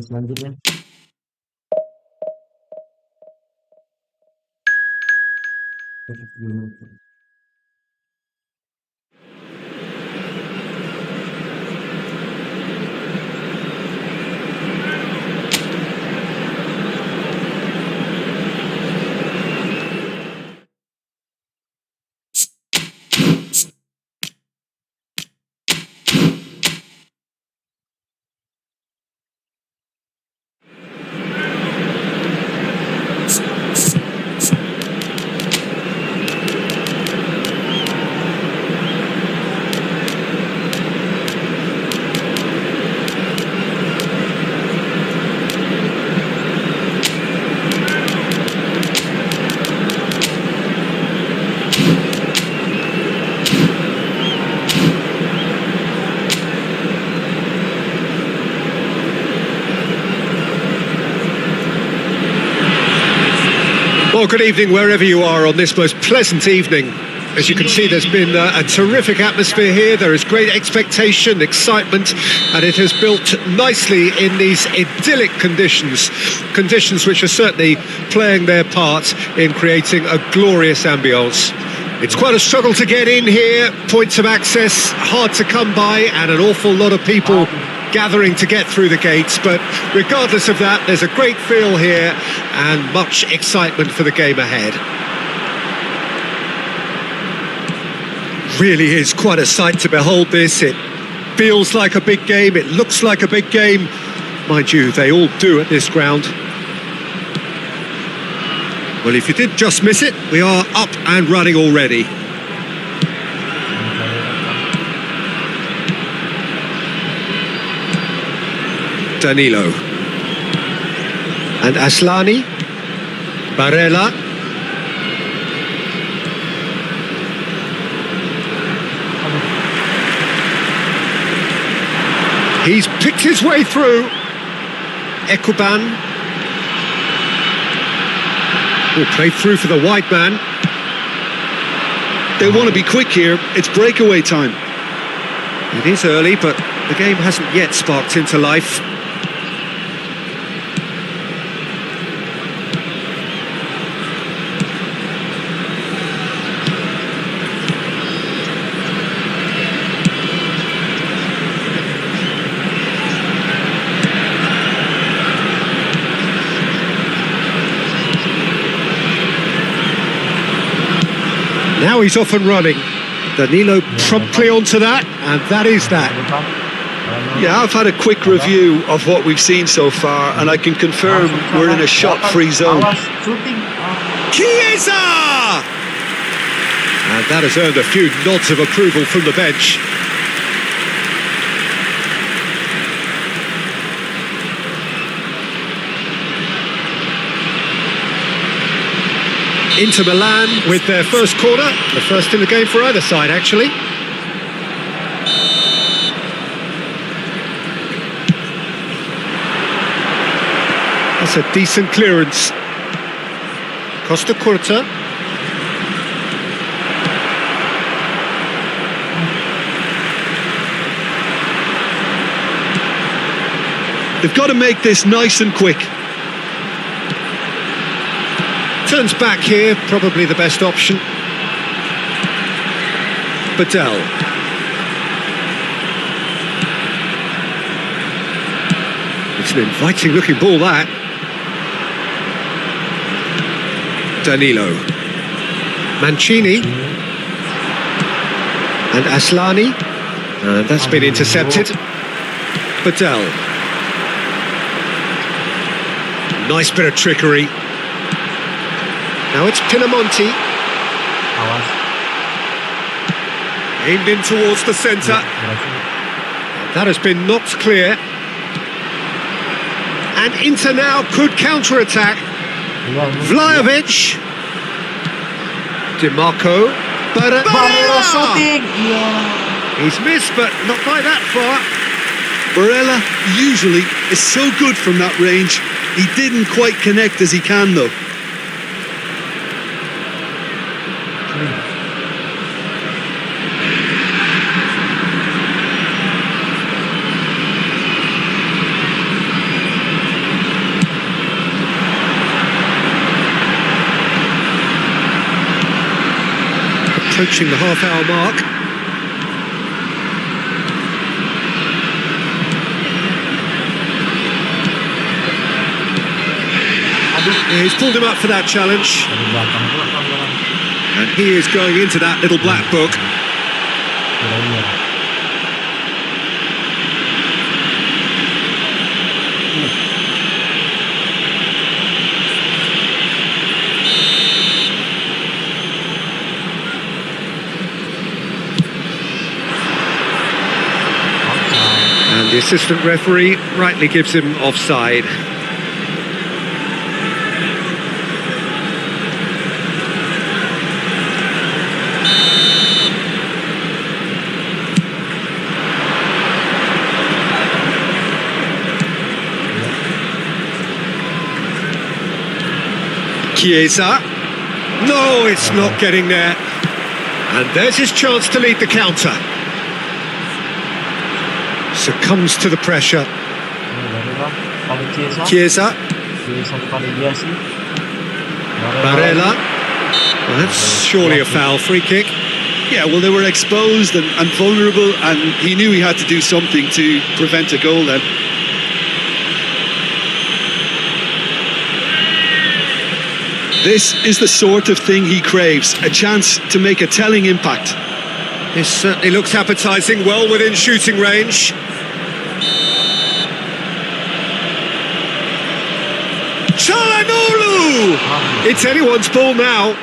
selanjutnya. Well, good evening wherever you are on this most pleasant evening. As you can see, there's been a terrific atmosphere here. There is great expectation, excitement, and it has built nicely in these idyllic conditions. Conditions which are certainly playing their part in creating a glorious ambience. It's quite a struggle to get in here, points of access hard to come by, and an awful lot of people gathering to get through the gates, but regardless of that, there's a great feel here and much excitement for the game ahead. Really is quite a sight to behold this. It feels like a big game, it looks like a big game. Mind you, they all do at this ground. Well, if you did just miss it, we are up and running already. Danilo and Aslani, Barella, he's picked his way through. Ekuban will play through for the wide man. They want to be quick here, it's breakaway time. It is early, but the game hasn't yet sparked into life. Now he's off and running. Danilo promptly onto that, and that is that. Yeah, I've had a quick review of what we've seen so far, and I can confirm we're in a shot-free zone. Chiesa! And that has earned a few nods of approval from the bench. Into Milan with their first corner, the first in the game for either side, actually. That's a decent clearance. Costa Curta. They've got to make this nice and quick. Turns back here, probably the best option. Badel. It's an inviting looking ball, that. Danilo. Mancini. And Aslani. And that's been intercepted. Badel. Nice bit of trickery. Now it's Pinamonti. Aimed in towards the centre. That has been knocked clear. And Inter now could counter-attack. Vlahovic. DiMarco. Barella shooting! He's missed, but not by that far. Barella usually is so good from that range. He didn't quite connect as he can, though. approaching the half-hour mark. Yeah, he's pulled him up for that challenge. And he is going into that little black book. And the assistant referee rightly gives him offside. Chiesa. No, it's not getting there. And there's his chance to lead the counter. Succumbs to the pressure. Chiesa. Barella. Well, that's surely a foul. Free kick. Yeah, well, they were exposed and vulnerable, and he knew he had to do something to prevent a goal then. This is the sort of thing he craves, a chance to make a telling impact. This certainly looks appetising, well within shooting range. Çalhanoğlu! It's anyone's ball now.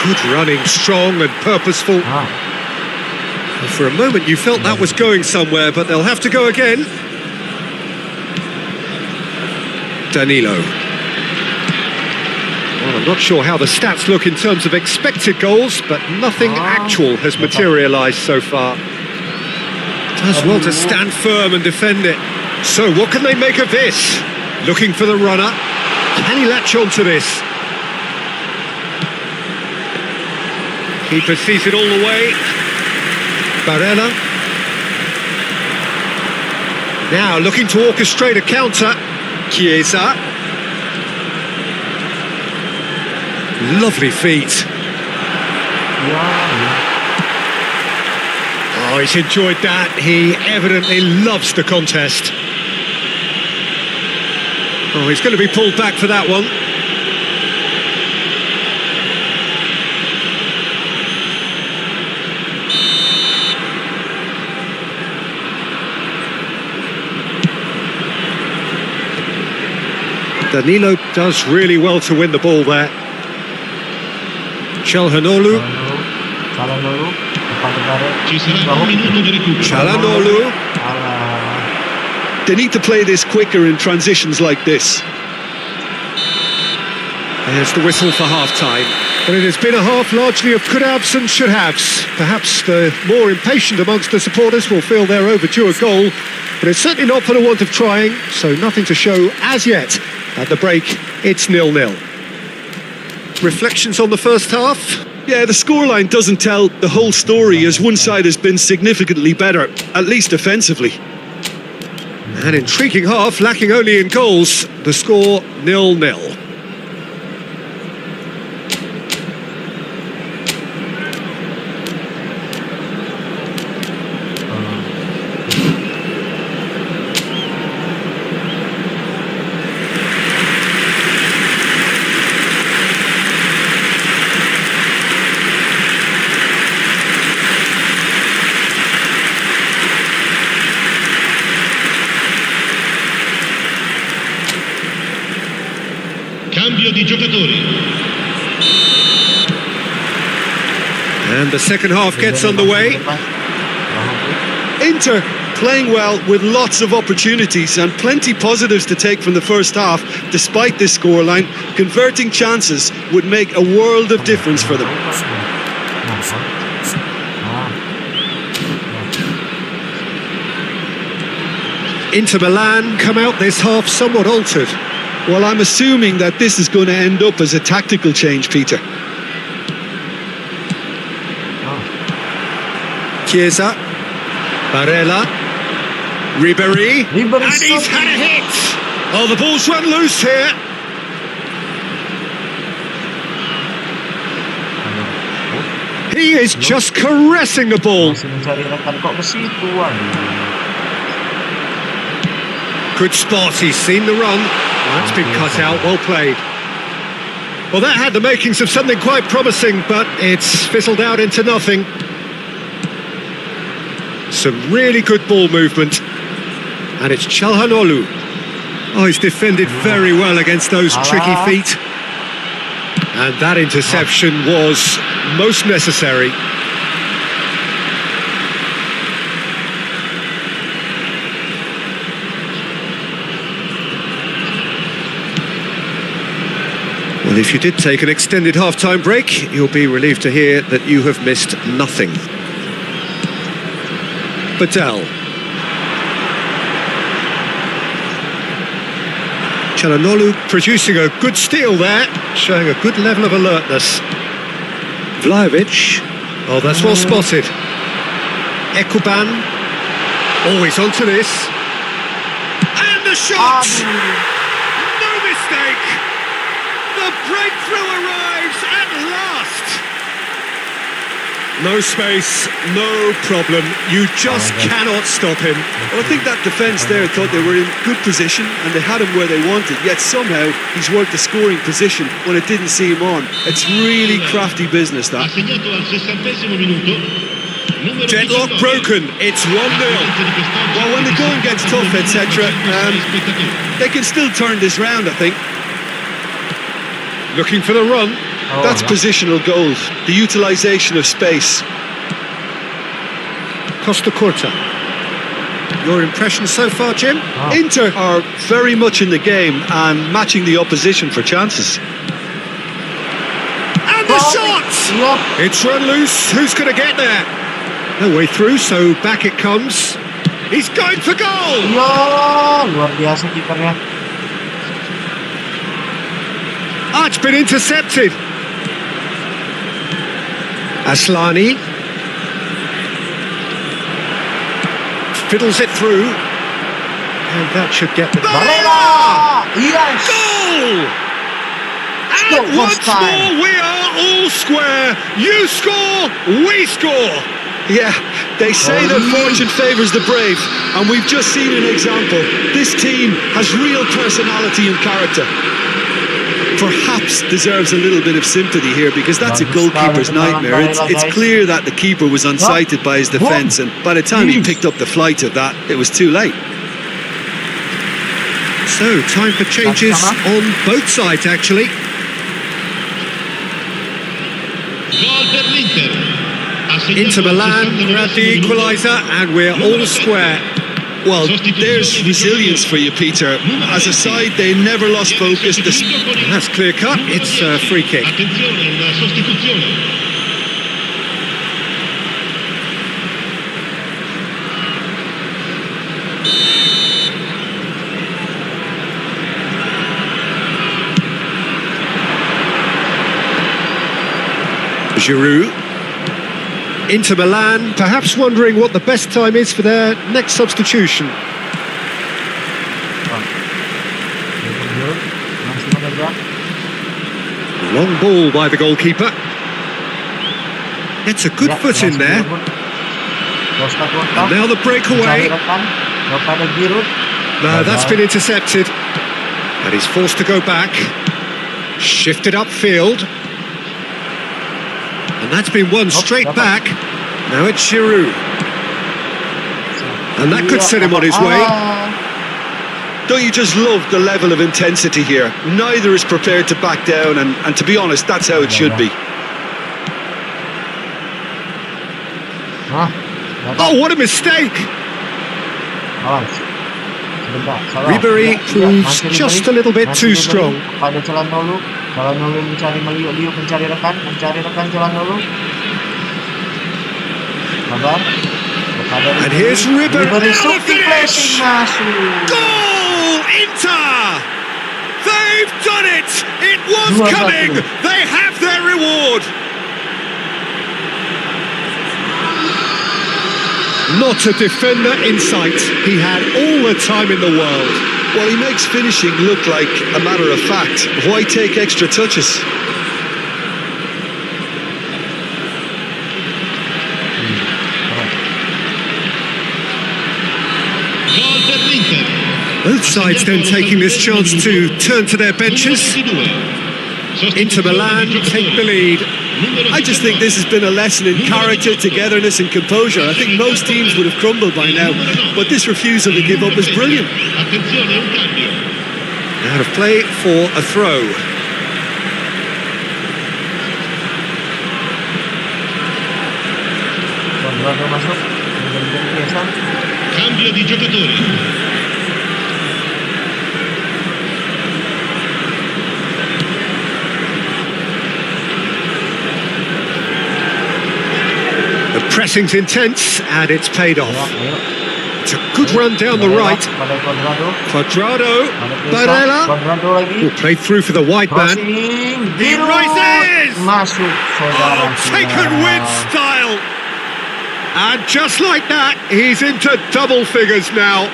Good running, strong and purposeful. And for a moment you felt that was going somewhere, but they'll have to go again. Danilo. Well, I'm not sure how the stats look in terms of expected goals, but nothing actual has materialised so far. Does well to stand firm and defend it. So what can they make of this? Looking for the runner. Can he latch on to this? Keeper sees it all the way. Barella. Now looking to orchestrate a counter. Chiesa. Lovely feet. Oh, he's enjoyed that. He evidently loves the contest. Oh, he's going to be pulled back for that one. Danilo does really well to win the ball there. Çalhanoğlu. Çalhanoğlu. They need to play this quicker in transitions like this. There's the whistle for half-time. But it has been a half largely of could-haves and should-haves. Perhaps the more impatient amongst the supporters will feel they're overdue a goal, but it's certainly not for the want of trying, so nothing to show as yet. At the break, it's 0-0. Reflections on the first half? Yeah, the scoreline doesn't tell the whole story, as one side has been significantly better, at least offensively. An intriguing half, lacking only in goals. The score 0-0. Cambio di giocatori. And the second half gets underway. Inter playing well with lots of opportunities and plenty positives to take from the first half. Despite this scoreline, converting chances would make a world of difference for them. Inter Milan come out this half somewhat altered. Well, I'm assuming that this is going to end up as a tactical change, Peter. Chiesa. Barella. Ribéry. And he's had a hit. Oh, the ball's run loose here. He is just caressing the ball. Good spot, he's seen the run. That's been cut out, well played. Well, that had the makings of something quite promising, but it's fizzled out into nothing. Some really good ball movement. And it's Çalhanoğlu. Oh, he's defended very well against those tricky feet. And that interception was most necessary. Well, if you did take an extended half-time break, you'll be relieved to hear that you have missed nothing. Badal. Çalhanoğlu producing a good steal there, showing a good level of alertness. Vlahovic. Oh, that's well spotted. Ekuban. Always onto this. And the shot! No mistake! The breakthrough arrives at last! No space, no problem. You just cannot stop him. Well, I think that defence there thought they were in good position and they had him where they wanted, yet somehow he's worked the scoring position when it didn't see him on. It's really crafty business, that. Deadlock broken, it's 1-0. Well, when the going gets tough, etc., they can still turn this round, I think. Looking for the run. That's positional goals, the utilisation of space. Costa Curta. Your impression so far, Jim? Inter are very much in the game and matching the opposition for chances. And the shot! It's run loose. Who's going to get there? No way through, so back it comes. He's going for goal! Luar biasa kipernya. Ah, it's been intercepted. Aslani fiddles it through, and that should get the Barella! Yes! goal! And once more, we are all square. You score, we score. Yeah, they say that fortune favours the brave, and we've just seen an example. This team has real personality and character. Perhaps deserves a little bit of sympathy here, because that's a goalkeeper's nightmare. It's clear that the keeper was unsighted by his defence, and by the time he picked up the flight of that, it was too late. So, time for changes on both sides, actually. Inter Milan are at the equaliser, and we're all square. Well, there's resilience for you, Peter. As a side, they never lost focus. That's clear cut. It's a free kick. Giroud. Inter Milan, perhaps wondering what the best time is for their next substitution. Long ball by the goalkeeper. Gets a good foot in there. And now the breakaway. No, that's been intercepted. And he's forced to go back. Shifted upfield. And that's been won straight back. Now it's Giroud. And that could set him on his way. Don't you just love the level of intensity here? Neither is prepared to back down, and to be honest, that's how it should be. Oh, what a mistake! Ribéry proves just a little bit too strong. Çalhanoğlu mencari meliuk-liuk, mencari rekan Çalhanoğlu. Sabar. And here's Ribéry. Finish! Goal! Inter! They've done it! It was coming! They have their reward! Not a defender in sight. He had all the time in the world. Well, he makes finishing look like a matter of fact. Why take extra touches? Both sides then taking this chance to turn to their benches. Inter Milan take the lead. I just think this has been a lesson in character, togetherness and composure. I think most teams would have crumbled by now, but this refusal to give up is brilliant. Out of play for a throw. Cuadrado masuk. Cambio di giocatori. The pressing's intense and it's paid off. Ayo. It's a good run down the right. Pada Cuadrado. Quadrado, Barella, Cuadrado lagi. will play through for the wide man. Crossing. He rises! Masuk. Saudara. Taken with style. And just like that, he's into double figures now.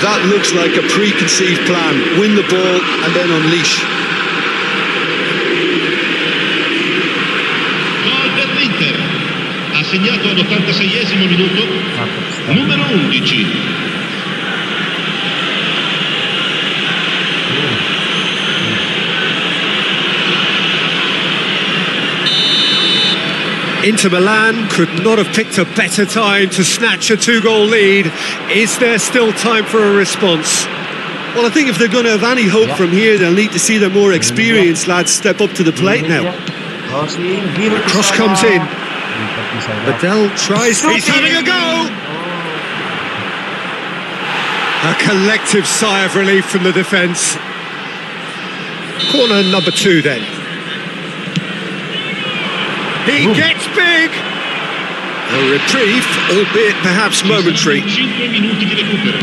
That looks like a preconceived plan. Win the ball and then unleash. Gol per l'Inter. Ha segnato all'86esimo minuto. Numero 11. Inter Milan could not have picked a better time to snatch a two-goal lead. Is there still time for a response? Well, I think if they're going to have any hope from here, they'll need to see their more experienced lads step up to the plate now. Cross comes in. Badell tries. He's having a go! A collective sigh of relief from the defence. Corner number 2 then. He gets big! A reprieve, albeit perhaps momentary. 5 minuti di recupero.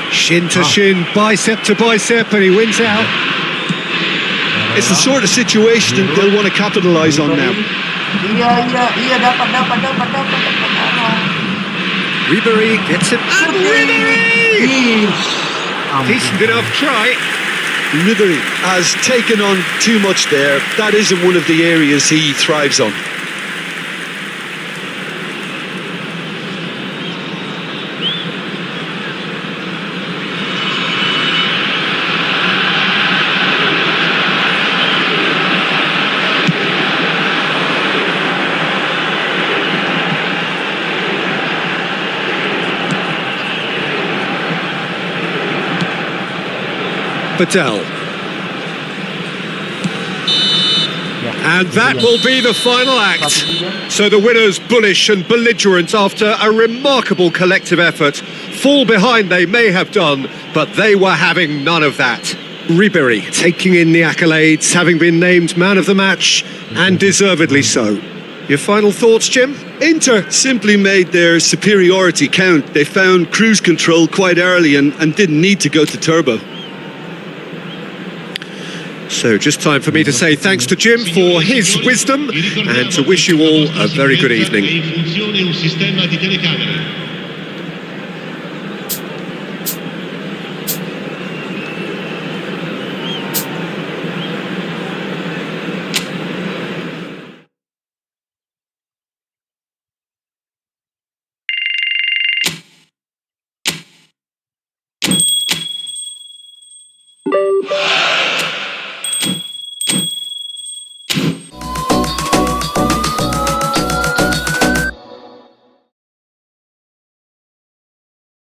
Shin to shin, bicep to bicep, and he wins out. It's the sort of situation that they'll want to capitalise on now. Iya dapat. Ribery gets it. And Ribery! Decent enough try. Ribery has taken on too much there. That isn't one of the areas he thrives on. Badell. And that will be the final act. So the winners, bullish and belligerent after a remarkable collective effort. Fall behind they may have done, but they were having none of that. Ribery taking in the accolades, having been named man of the match, and deservedly so. Your final thoughts, Jim? Inter simply made their superiority count. They found cruise control quite early and didn't need to go to turbo. So just time for me to say thanks to Jim for his wisdom and to wish you all a very good evening. In funzione un sistema di telecamere.